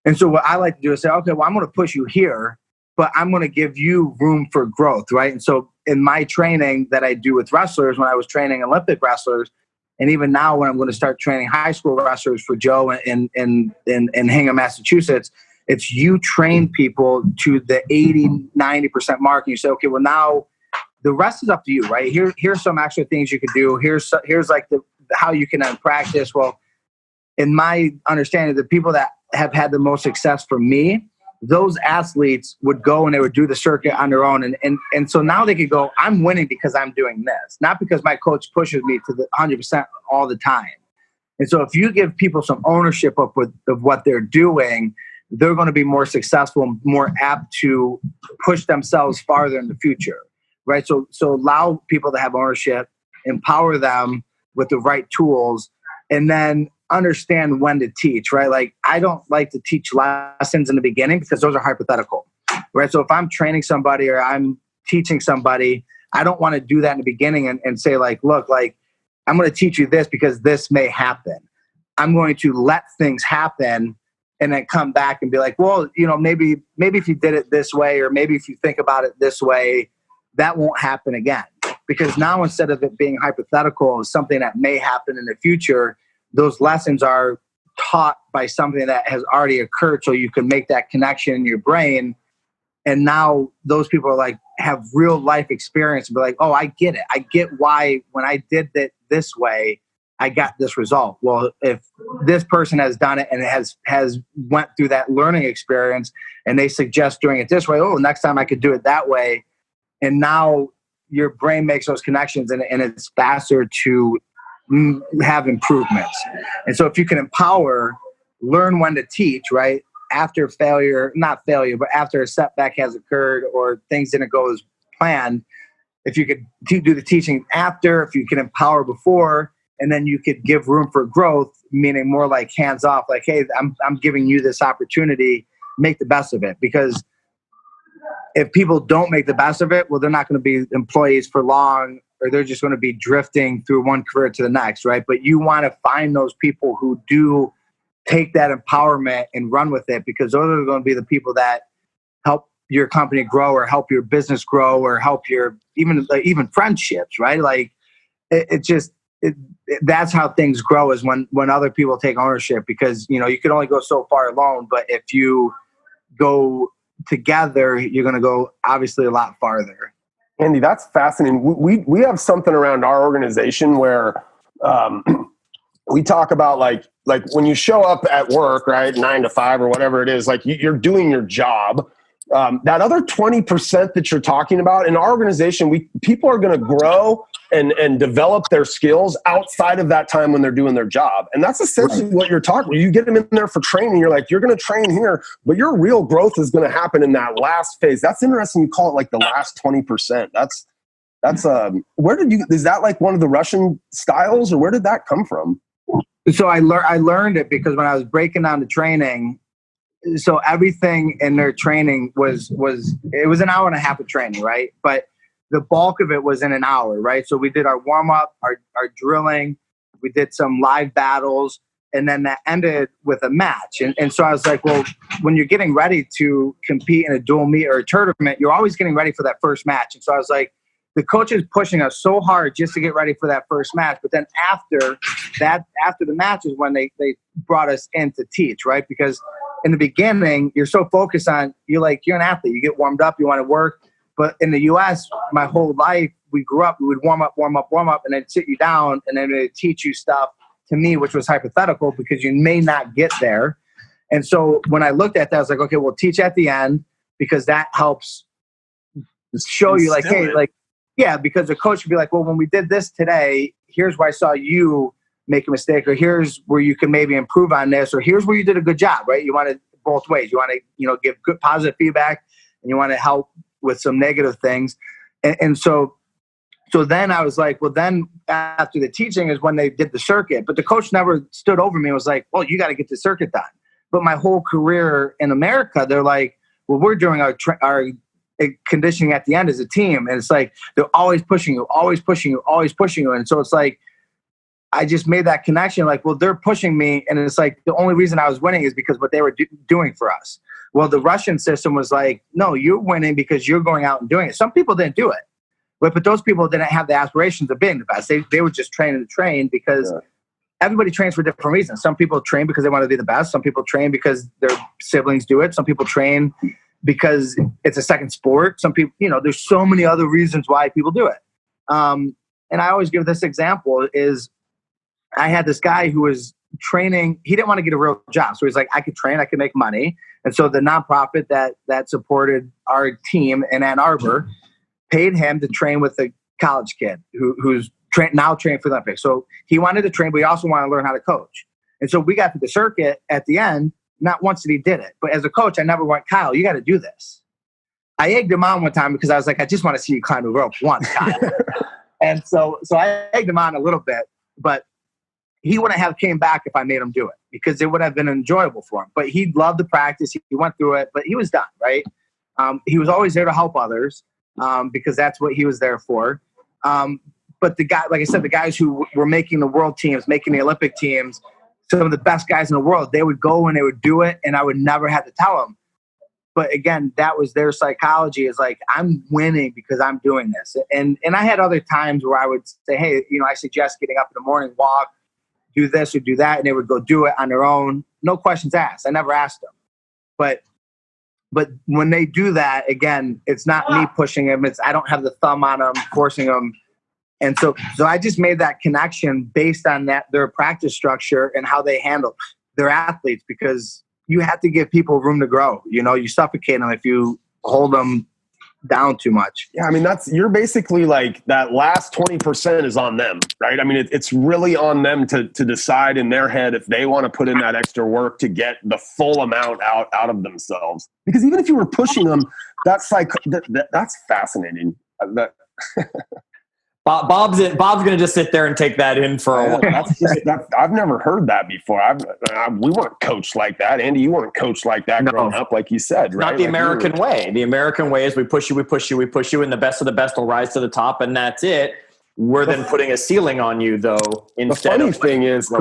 And so what I like to do is say, okay, well, I'm going to push you here, but I'm going to give you room for growth, right? And so in my training that I do with wrestlers, when I was training Olympic wrestlers, and even now when I'm going to start training high school wrestlers for Joe in Hingham, Massachusetts, it's you train people to the 80-90% mark. And you say, okay, well, now the rest is up to you, right? Here's some extra things you could do. Here's like how you can practice. Well, in my understanding, the people that have had the most success for me, those athletes would go and they would do the circuit on their own. And so now they could go, I'm winning because I'm doing this, not because my coach pushes me to the 100% all the time. And so if you give people some ownership of what they're doing, they're going to be more successful and more apt to push themselves farther in the future, right? So allow people to have ownership, empower them with the right tools, and then understand when to teach, right? Like, I don't like to teach lessons in the beginning because those are hypothetical, right? So if I'm training somebody or I'm teaching somebody, I don't want to do that in the beginning and say like, look, like, I'm going to teach you this because this may happen. I'm going to let things happen and then come back and be like, well, maybe if you did it this way, or maybe if you think about it this way, that won't happen again. Because now, instead of it being hypothetical, something that may happen in the future, those lessons are taught by something that has already occurred, so you can make that connection in your brain. And now those people are like, have real life experience and be like, oh, I get it. I get why when I did it this way, I got this result. Well, if this person has done it and has went through that learning experience and they suggest doing it this way, oh, next time I could do it that way. And now your brain makes those connections and it's faster to have improvements. And so if you can empower, learn when to teach, right? After not failure, but after a setback has occurred or things didn't go as planned, if you could do the teaching after, if you can empower before, and then you could give room for growth, meaning more like hands off, like, hey, I'm giving you this opportunity, make the best of it. Because if people don't make the best of it, well, they're not going to be employees for long, or they're just going to be drifting through one career to the next, right? But you want to find those people who do take that empowerment and run with it, because those are going to be the people that help your company grow or help your business grow or help your even friendships, right? Like that's how things grow, is when other people take ownership, because you can only go so far alone, but if you go together, you're going to go obviously a lot farther. Andy, that's fascinating. We have something around our organization where we talk about like when you show up at work, right, 9 to 5 or whatever it is, like you're doing your job. That other 20% that you're talking about in our organization, people are going to grow and develop their skills outside of that time when they're doing their job. And that's essentially what you're talking about. You get them in there for training. You're like, you're going to train here, but your real growth is going to happen in that last phase. That's interesting. You call it like the last 20%. That's is that like one of the Russian styles, or where did that come from? So I learned it because when I was breaking down the training, so everything in their training was an hour and a half of training, right? But the bulk of it was in an hour, right? So we did our warm up, our drilling, we did some live battles, and then that ended with a match. And so I was like, well, when you're getting ready to compete in a dual meet or a tournament, you're always getting ready for that first match. And so I was like, the coach is pushing us so hard just to get ready for that first match. But then after the match is when they brought us in to teach, right? Because in the beginning, you're so focused on, you're an athlete. You get warmed up, you want to work. But in the U.S., my whole life, we grew up, we would warm up, and then sit you down, and then they'd teach you stuff to me, which was hypothetical because you may not get there. And so when I looked at that, I was like, okay, we'll teach at the end because that helps show you like, hey, like, yeah, because the coach would be like, well, when we did this today, here's where I saw you make a mistake, or here's where you can maybe improve on this, or here's where you did a good job, right? You want it both ways. You want to, give good positive feedback, and you want to help with some negative things. And so then I was like, well, then after the teaching is when they did the circuit, but the coach never stood over me and was like, well, you got to get the circuit done. But my whole career in America, they're like, well, we're doing our conditioning at the end as a team. And it's like, they're always pushing you, always pushing you, always pushing you. And so it's like, I just made that connection. Like, well, they're pushing me. And it's like, the only reason I was winning is because what they were doing for us. Well, the Russian system was like, no, you're winning because you're going out and doing it. Some people didn't do it, but those people didn't have the aspirations of being the best. They were just training to train because everybody trains for different reasons. Some people train because they want to be the best. Some people train because their siblings do it. Some people train because it's a second sport. Some people, there's so many other reasons why people do it. And I always give this example is I had this guy who was training. He didn't want to get a real job. So he's like, I could train, I could make money. And so the nonprofit that supported our team in Ann Arbor paid him to train with a college kid who's now training for the Olympics. So he wanted to train, but he also wanted to learn how to coach. And so we got to the circuit at the end. Not once did he did it. But as a coach, I never went, Kyle, you got to do this. I egged him on one time because I was like, I just want to see you climb the rope once, Kyle. And so I egged him on a little bit, but he wouldn't have came back if I made him do it because it would have been enjoyable for him. But he loved the practice. He went through it, but he was done, right? He was always there to help others because that's what he was there for. But the guy, like I said, the guys who were making the world teams, making the Olympic teams, some of the best guys in the world, they would go and they would do it, and I would never have to tell them. But again, that was their psychology is like, I'm winning because I'm doing this. And I had other times where I would say, hey, I suggest getting up in the morning, walk, do this or do that, and they would go do it on their own. No questions asked. I never asked them. But when they do that, again, it's not me pushing them. I don't have the thumb on them, forcing them. And so I just made that connection based on their practice structure and how they handle their athletes, because you have to give people room to grow. You suffocate them if you hold them down too much. Yeah, I mean, you're basically like that last 20% is on them, right? I mean, it's really on them to decide in their head if they want to put in that extra work to get the full amount out of themselves. Because even if you were pushing them, that's fascinating. Bob's going to just sit there and take that in for a while. I've never heard that before. We weren't coached like that. Andy, you weren't coached like that growing up, like you said, right? Not the American way. The American way is we push you, and the best of the best will rise to the top, and that's it. We're then putting a ceiling on you, though. Instead, the funny thing is,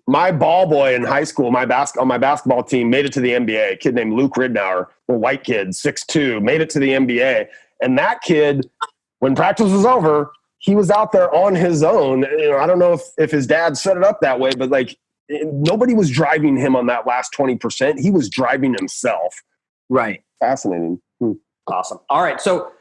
my ball boy in high school, on my basketball team, made it to the NBA. A kid named Luke Ridnour, a white kid, 6'2", made it to the NBA. And that kid, when practice was over, he was out there on his own. I don't know if his dad set it up that way, but like nobody was driving him on that last 20%. He was driving himself. Right. Fascinating. Awesome. All right. So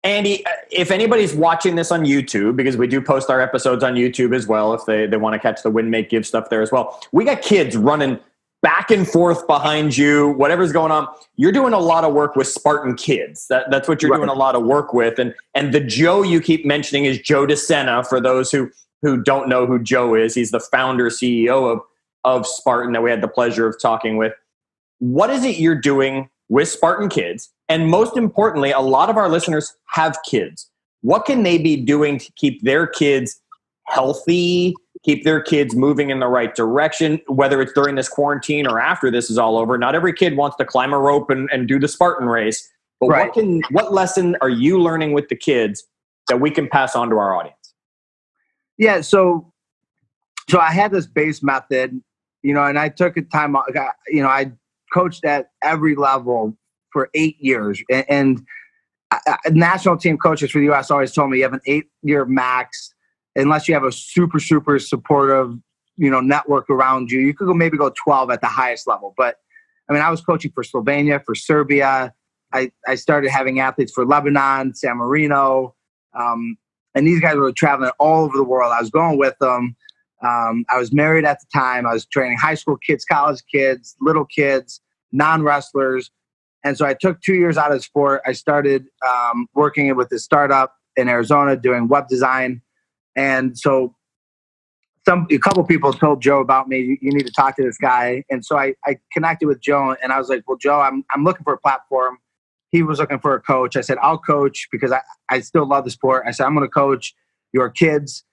Andy, if anybody's watching this on YouTube, because we do post our episodes on YouTube as well, if they want to catch the Win, Make, Give stuff there as well. We got kids running back and forth behind you, whatever's going on. You're doing a lot of work with Spartan Kids. That's what you're doing a lot of work with. And the Joe you keep mentioning is Joe DeSena, for those who don't know who Joe is. He's the founder, CEO of Spartan that we had the pleasure of talking with. What is it you're doing with Spartan Kids? And most importantly, a lot of our listeners have kids. What can they be doing to keep their kids healthy, keep their kids moving in the right direction, whether it's during this quarantine or after this is all over? Not every kid wants to climb a rope and do the Spartan race. But what lesson are you learning with the kids that we can pass on to our audience? Yeah, so I had this B.A.S.E method, and I took a time, I coached at every level for 8 years. And national team coaches for the U.S. always told me you have an 8-year max, unless you have a super, super supportive, network around you. You could maybe go 12 at the highest level. But I mean, I was coaching for Slovenia, for Serbia. I started having athletes for Lebanon, San Marino. And these guys were traveling all over the world. I was going with them. I was married at the time. I was training high school kids, college kids, little kids, non-wrestlers. And so I took 2 years out of sport. I started working with this startup in Arizona doing web design. And so a couple people told Joe about me. You need to talk to this guy. And so I connected with Joe, and I was like, well, Joe, I'm looking for a platform. He was looking for a coach. I said, I'll coach because I still love the sport. I said, I'm going to coach your kids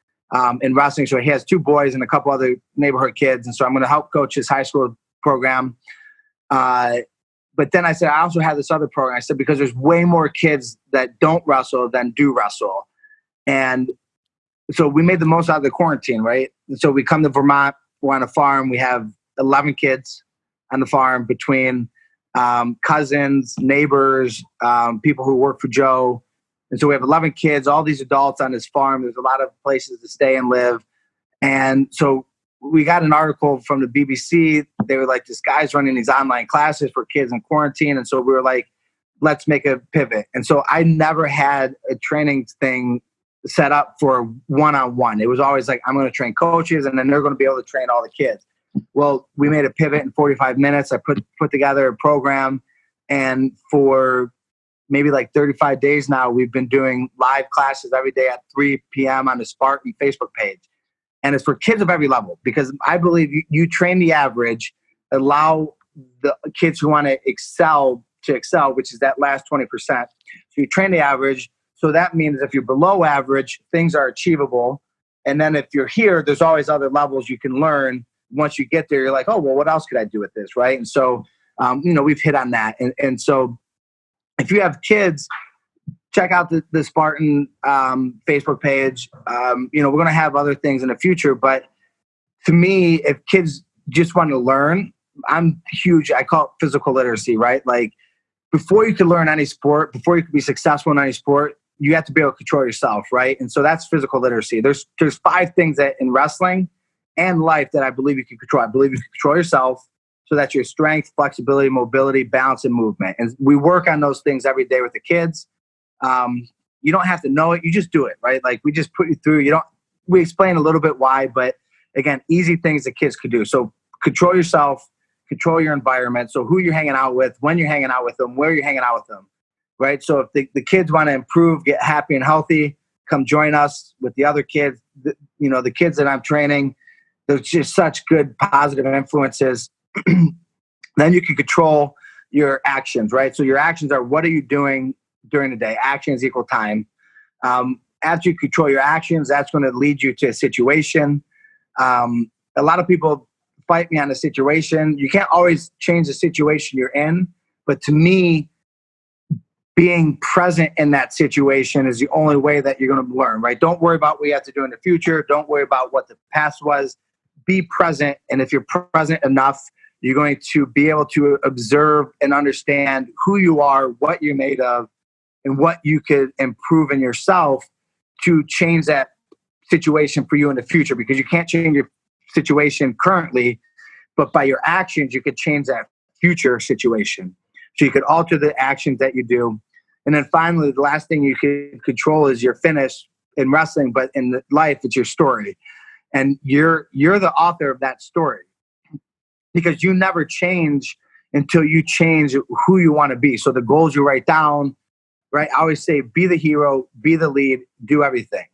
in wrestling. So he has 2 boys and a couple other neighborhood kids. And so I'm going to help coach his high school program. But then I said, I also have this other program. I said, because there's way more kids that don't wrestle than do wrestle. And so we made the most out of the quarantine, right? And so we come to Vermont, we're on a farm. We have 11 kids on the farm between cousins, neighbors, people who work for Joe. And so we have 11 kids, all these adults on this farm. There's a lot of places to stay and live. And so we got an article from the BBC. They were like, this guy's running these online classes for kids in quarantine. And so we were like, let's make a pivot. And so I never had a training thing set up for one-on-one. It was always like, I'm going to train coaches and then they're going to be able to train all the kids. Well, we made a pivot in 45 minutes. I put together a program, and for maybe like 35 days now, we've been doing live classes every day at 3 p.m. on the Spartan Facebook page. And it's for kids of every level, because I believe you train the average, allow the kids who want to excel, which is that last 20%. So you train the average. So that means if you're below average, things are achievable. And then if you're here, there's always other levels you can learn. Once you get there, you're like, oh, well, what else could I do with this, right? And so, we've hit on that. And so if you have kids, check out the Spartan Facebook page. We're going to have other things in the future. But to me, if kids just want to learn, I'm huge. I call it physical literacy, right? Like, before you can learn any sport, before you can be successful in any sport, you have to be able to control yourself, right? And so that's physical literacy. There's 5 things that in wrestling and life that I believe you can control. I believe you can control yourself. So that's your strength, flexibility, mobility, balance, and movement. And we work on those things every day with the kids. You don't have to know it. You just do it, right? Like, we just put you through. We explain a little bit why, but again, easy things that kids could do. So control yourself, control your environment. So who you're hanging out with, when you're hanging out with them, where you're hanging out with them, right? So if the kids want to improve, get happy and healthy, come join us with the other kids. The kids that I'm training, there's just such good positive influences. Then you can control your actions, right? So your actions are, what are you doing during the day? Actions equal time. After you control your actions, that's going to lead you to a situation. A lot of people fight me on the situation. You can't always change the situation you're in, but to me, being present in that situation is the only way that you're going to learn, right? Don't worry about what you have to do in the future. Don't worry about what the past was. Be present. And if you're present enough, you're going to be able to observe and understand who you are, what you're made of, and what you could improve in yourself to change that situation for you in the future, because you can't change your situation currently, but by your actions, you could change that future situation. So you could alter the actions that you do. And then finally, the last thing you can control is your finish in wrestling, but in life, it's your story. And you're the author of that story, because you never change until you change who you want to be. So the goals you write down, right? I always say, be the hero, be the lead, do everything,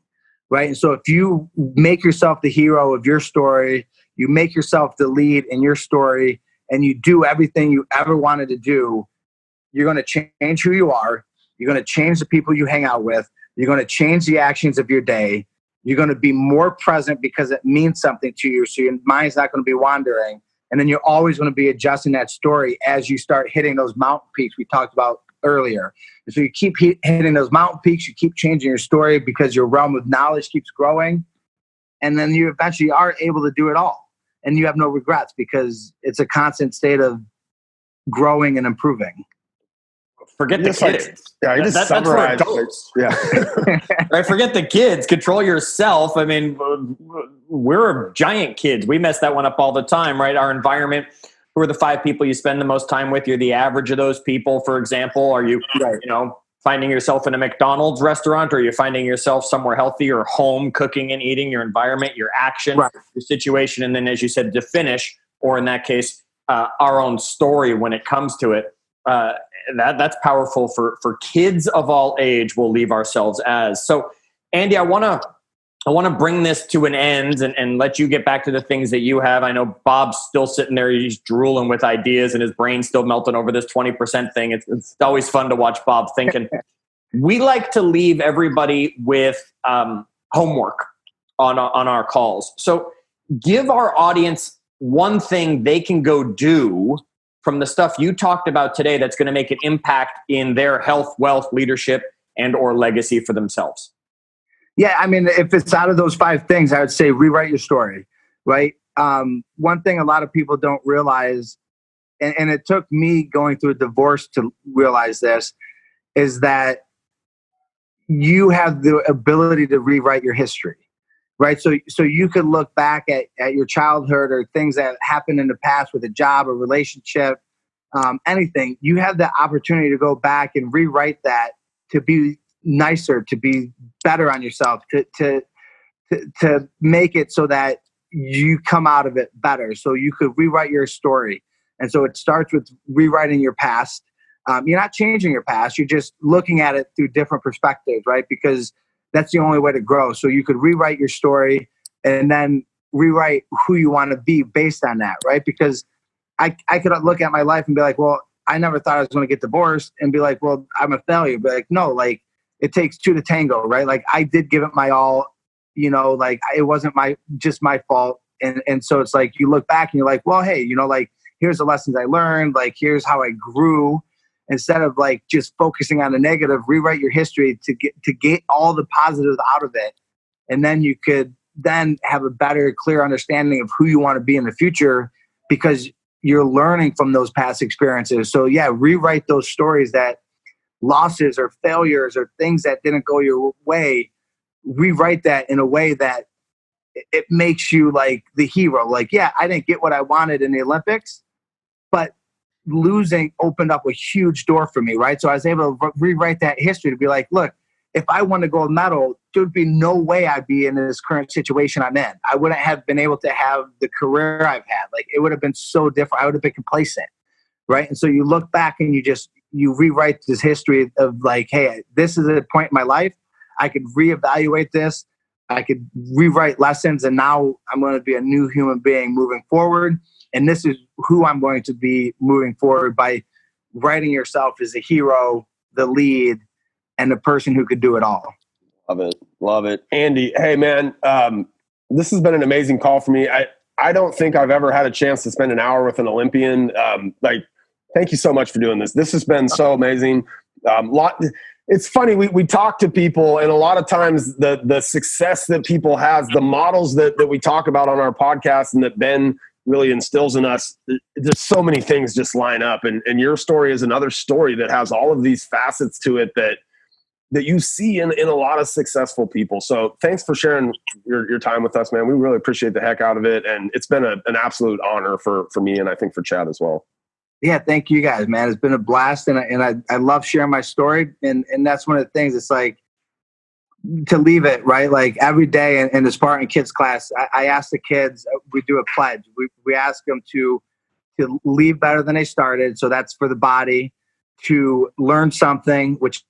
right? And so if you make yourself the hero of your story, you make yourself the lead in your story, and you do everything you ever wanted to do, you're going to change who you are. You're going to change the people you hang out with. You're going to change the actions of your day. You're going to be more present because it means something to you. So your mind's not going to be wandering. And then you're always going to be adjusting that story as you start hitting those mountain peaks we talked about earlier. And so you keep hitting those mountain peaks. You keep changing your story because your realm of knowledge keeps growing. And then you eventually are able to do it all. And you have no regrets because it's a constant state of growing and improving. Forget the kids. Yeah, you just summarized. That's for adults. Yeah. Right, forget the kids. Control yourself. I mean, we're giant kids. We mess that one up all the time, right? Our environment. Who are the 5 people you spend the most time with? You're the average of those people, for example. Are you, finding yourself in a McDonald's restaurant, or are you finding yourself somewhere healthy, or home cooking and eating? Your environment, your action, your situation, and then, as you said, to finish, or in that case, our own story when it comes to it. That's powerful for kids of all age. We'll leave ourselves as. So, Andy, I want to bring this to an end and let you get back to the things that you have. I know Bob's still sitting there. He's drooling with ideas and his brain's still melting over this 20% thing. It's always fun to watch Bob thinking. We like to leave everybody with homework on our calls. So give our audience one thing they can go do from the stuff you talked about today that's going to make an impact in their health, wealth, leadership, and or legacy for themselves. Yeah, I mean, if it's out of those 5 things, I would say rewrite your story, right? One thing a lot of people don't realize, and it took me going through a divorce to realize this, is that you have the ability to rewrite your history, right? So you could look back at your childhood or things that happened in the past with a job or relationship, anything. You have the opportunity to go back and rewrite that to be nicer, to be better on yourself, to make it so that you come out of it better. So you could rewrite your story. And so it starts with rewriting your past. You're not changing your past. You're just looking at it through different perspectives, right? Because that's the only way to grow. So you could rewrite your story and then rewrite who you want to be based on that, right? Because I could look at my life and be like, well, I never thought I was going to get divorced, and be like, well, I'm a failure. But like, no, like, it takes 2 to tango, right? Like, I did give it my all, like, it wasn't just my fault. And so it's like, you look back and you're like, well, hey, like, here's the lessons I learned. Like, here's how I grew. Instead of like just focusing on the negative, rewrite your history to get all the positives out of it. And then you could then have a better, clear understanding of who you want to be in the future, because you're learning from those past experiences. So yeah, rewrite those stories, that losses or failures or things that didn't go your way. Rewrite that in a way that it makes you like the hero. Like, yeah, I didn't get what I wanted in the Olympics, but losing opened up a huge door for me, right? So I was able to rewrite that history to be like, look, if I won a gold medal, there would be no way I'd be in this current situation I'm in. I wouldn't have been able to have the career I've had. Like, it would have been so different. I would have been complacent, right? And so you look back and you rewrite this history of like, hey, this is a point in my life. I could reevaluate this. I could rewrite lessons, and now I'm going to be a new human being moving forward. And this is who I'm going to be moving forward, by writing yourself as a hero, the lead, and the person who could do it all. Love it. Andy, hey man, this has been an amazing call for me. I don't think I've ever had a chance to spend an hour with an Olympian. Thank you so much for doing this. This has been so amazing. It's funny, we talk to people, and a lot of times the success that people has, the models that we talk about on our podcast and that Ben really instills in us, there's so many things just line up. And your story is another story that has all of these facets to it that you see in a lot of successful people. So thanks for sharing your time with us, man. We really appreciate the heck out of it. And it's been an absolute honor for me, and I think for Chad as well. Yeah, thank you guys, man. It's been a blast, and I love sharing my story, and that's one of the things. It's like to leave it right, like every day in the Spartan Kids class, I ask the kids. We do a pledge. We ask them to leave better than they started. So that's for the body, to learn something, which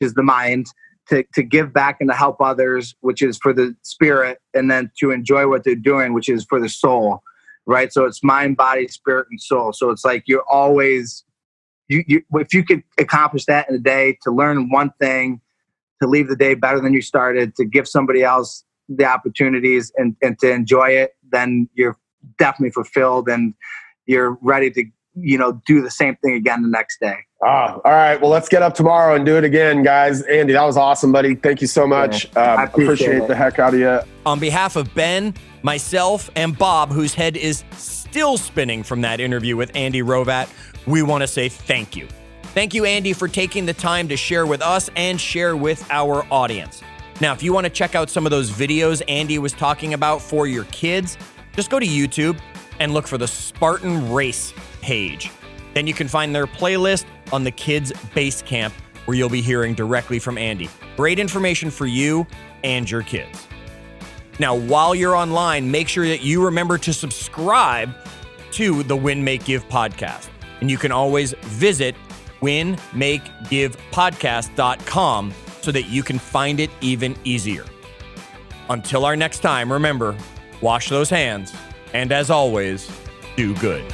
is the mind, to give back and to help others, which is for the spirit, and then to enjoy what they're doing, which is for the soul. Right. So it's mind, body, spirit, and soul. So it's like you're always, if you could accomplish that in a day, to learn one thing, to leave the day better than you started, to give somebody else the opportunities and to enjoy it, then you're definitely fulfilled and you're ready to, do the same thing again the next day. All right. Well, let's get up tomorrow and do it again, guys. Andy, that was awesome, buddy. Thank you so much. I appreciate the heck out of you. On behalf of Ben, myself, and Bob, whose head is still spinning from that interview with Andy Hrovat, we want to say thank you. Thank you, Andy, for taking the time to share with us and share with our audience. Now, if you want to check out some of those videos Andy was talking about for your kids, just go to YouTube and look for the Spartan Race page. Then you can find their playlist on the Kids Base Camp, where you'll be hearing directly from Andy. Great information for you and your kids. Now, while you're online, make sure that you remember to subscribe to the Win, Make, Give podcast. And you can always visit winmakegivepodcast.com so that you can find it even easier. Until our next time, remember, wash those hands, and as always, do good.